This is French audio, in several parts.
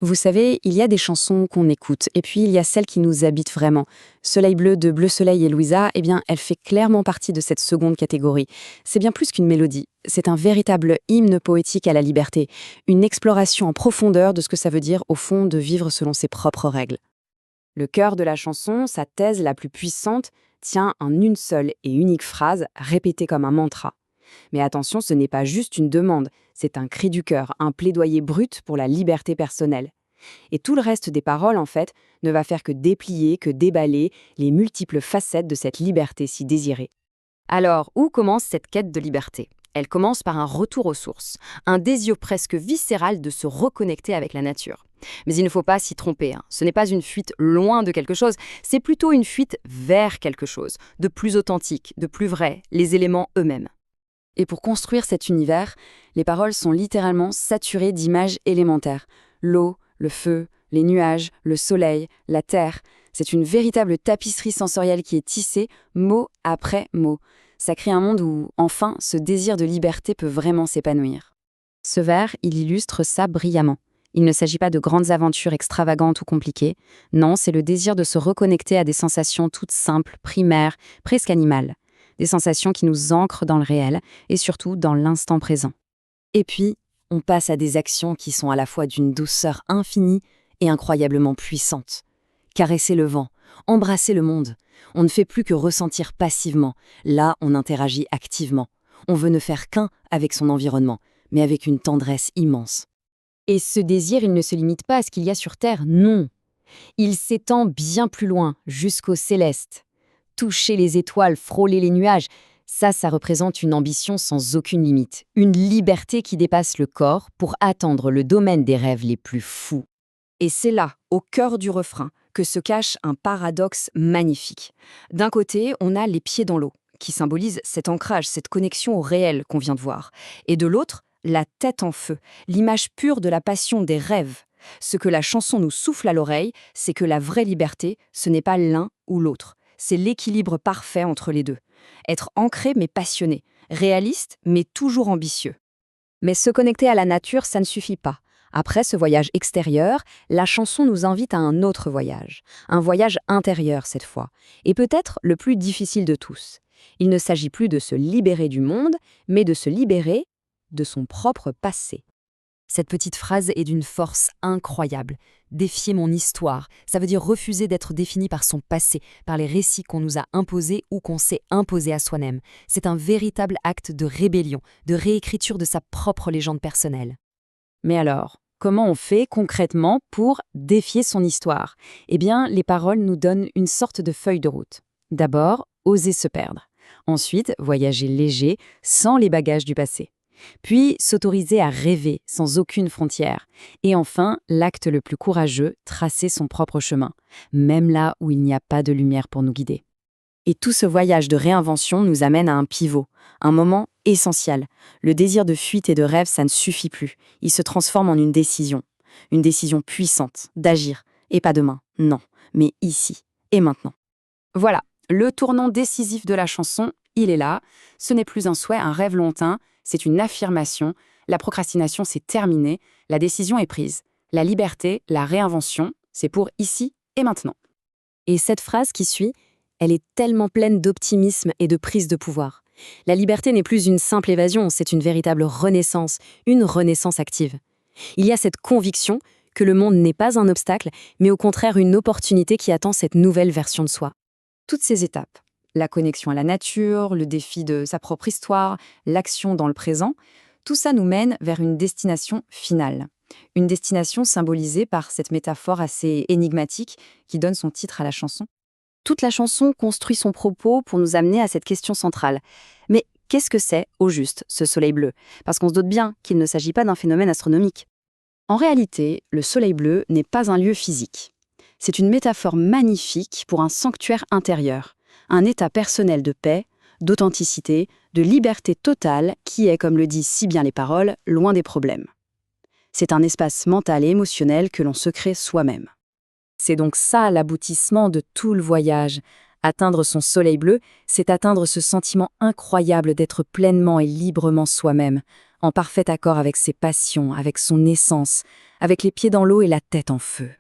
Vous savez, il y a des chansons qu'on écoute, et puis il y a celles qui nous habitent vraiment. Soleil bleu de Bleu Soleil et Louisa, eh bien, elle fait clairement partie de cette seconde catégorie. C'est bien plus qu'une mélodie, c'est un véritable hymne poétique à la liberté, une exploration en profondeur de ce que ça veut dire, au fond, de vivre selon ses propres règles. Le cœur de la chanson, sa thèse la plus puissante, tient en une seule et unique phrase, répétée comme un mantra. Mais attention, ce n'est pas juste une demande, c'est un cri du cœur, un plaidoyer brut pour la liberté personnelle. Et tout le reste des paroles, en fait, ne va faire que déplier, que déballer les multiples facettes de cette liberté si désirée. Alors, où commence cette quête de liberté? Elle commence par un retour aux sources, un désir presque viscéral de se reconnecter avec la nature. Mais il ne faut pas s'y tromper, hein. Ce n'est pas une fuite loin de quelque chose, c'est plutôt une fuite vers quelque chose, de plus authentique, de plus vrai, les éléments eux-mêmes. Et pour construire cet univers, les paroles sont littéralement saturées d'images élémentaires. L'eau, le feu, les nuages, le soleil, la terre. C'est une véritable tapisserie sensorielle qui est tissée mot après mot. Ça crée un monde où, enfin, ce désir de liberté peut vraiment s'épanouir. Ce vers, il illustre ça brillamment. Il ne s'agit pas de grandes aventures extravagantes ou compliquées. Non, c'est le désir de se reconnecter à des sensations toutes simples, primaires, presque animales. Des sensations qui nous ancrent dans le réel et surtout dans l'instant présent. Et puis, on passe à des actions qui sont à la fois d'une douceur infinie et incroyablement puissante. Caresser le vent, embrasser le monde. On ne fait plus que ressentir passivement. Là, on interagit activement. On veut ne faire qu'un avec son environnement, mais avec une tendresse immense. Et ce désir, il ne se limite pas à ce qu'il y a sur Terre, non. Il s'étend bien plus loin, jusqu'au céleste. Toucher les étoiles, frôler les nuages, ça représente une ambition sans aucune limite, une liberté qui dépasse le corps pour atteindre le domaine des rêves les plus fous. Et c'est là, au cœur du refrain, que se cache un paradoxe magnifique. D'un côté, on a les pieds dans l'eau, qui symbolisent cet ancrage, cette connexion au réel qu'on vient de voir. Et de l'autre, la tête en feu, l'image pure de la passion des rêves. Ce que la chanson nous souffle à l'oreille, c'est que la vraie liberté, ce n'est pas l'un ou l'autre. C'est l'équilibre parfait entre les deux. Être ancré mais passionné, réaliste mais toujours ambitieux. Mais se connecter à la nature, ça ne suffit pas. Après ce voyage extérieur, la chanson nous invite à un autre voyage. Un voyage intérieur cette fois. Et peut-être le plus difficile de tous. Il ne s'agit plus de se libérer du monde, mais de se libérer de son propre passé. Cette petite phrase est d'une force incroyable. Défier mon histoire, ça veut dire refuser d'être défini par son passé, par les récits qu'on nous a imposés ou qu'on s'est imposés à soi-même. C'est un véritable acte de rébellion, de réécriture de sa propre légende personnelle. Mais alors, comment on fait concrètement pour défier son histoire? Eh bien, les paroles nous donnent une sorte de feuille de route. D'abord, oser se perdre. Ensuite, voyager léger, sans les bagages du passé. Puis, s'autoriser à rêver sans aucune frontière. Et enfin, l'acte le plus courageux, tracer son propre chemin, même là où il n'y a pas de lumière pour nous guider. Et tout ce voyage de réinvention nous amène à un pivot, un moment essentiel. Le désir de fuite et de rêve, ça ne suffit plus. Il se transforme en une décision puissante, d'agir, et pas demain, non, mais ici et maintenant. Voilà, le tournant décisif de la chanson, il est là. Ce n'est plus un souhait, un rêve lointain, c'est une affirmation. La procrastination, c'est terminé. La décision est prise. La liberté, la réinvention, c'est pour ici et maintenant. Et cette phrase qui suit, elle est tellement pleine d'optimisme et de prise de pouvoir. La liberté n'est plus une simple évasion, c'est une véritable renaissance, une renaissance active. Il y a cette conviction que le monde n'est pas un obstacle, mais au contraire une opportunité qui attend cette nouvelle version de soi. Toutes ces étapes, la connexion à la nature, le défi de sa propre histoire, l'action dans le présent, tout ça nous mène vers une destination finale. Une destination symbolisée par cette métaphore assez énigmatique qui donne son titre à la chanson. Toute la chanson construit son propos pour nous amener à cette question centrale. Mais qu'est-ce que c'est, au juste, ce soleil bleu? Parce qu'on se doute bien qu'il ne s'agit pas d'un phénomène astronomique. En réalité, le soleil bleu n'est pas un lieu physique. C'est une métaphore magnifique pour un sanctuaire intérieur, un état personnel de paix, d'authenticité, de liberté totale qui est, comme le disent si bien les paroles, loin des problèmes. C'est un espace mental et émotionnel que l'on se crée soi-même. C'est donc ça l'aboutissement de tout le voyage. Atteindre son soleil bleu, c'est atteindre ce sentiment incroyable d'être pleinement et librement soi-même. en parfait accord avec ses passions, avec son essence, avec les pieds dans l'eau et la tête en feu.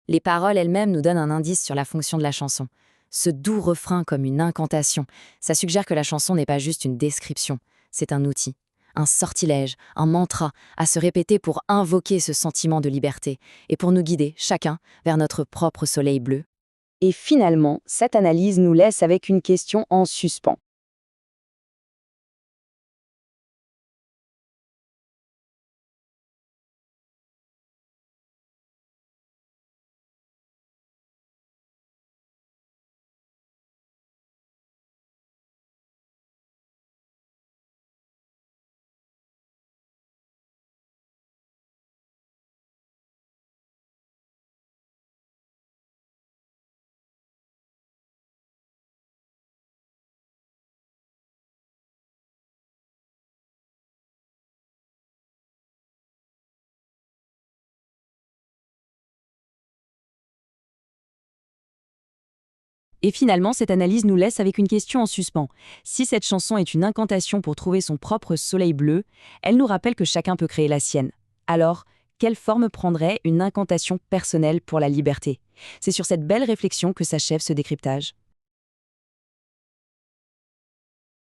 Les paroles elles-mêmes nous donnent un indice sur la fonction de la chanson. Ce doux refrain comme une incantation, ça suggère que la chanson n'est pas juste une description, c'est un outil, un sortilège, un mantra à se répéter pour invoquer ce sentiment de liberté et pour nous guider, chacun, vers notre propre soleil bleu. Et finalement, cette analyse nous laisse avec une question en suspens. Et finalement, cette analyse nous laisse avec une question en suspens. Si cette chanson est une incantation pour trouver son propre soleil bleu, elle nous rappelle que chacun peut créer la sienne. Alors, quelle forme prendrait une incantation personnelle pour la liberté? C'est sur cette belle réflexion que s'achève ce décryptage.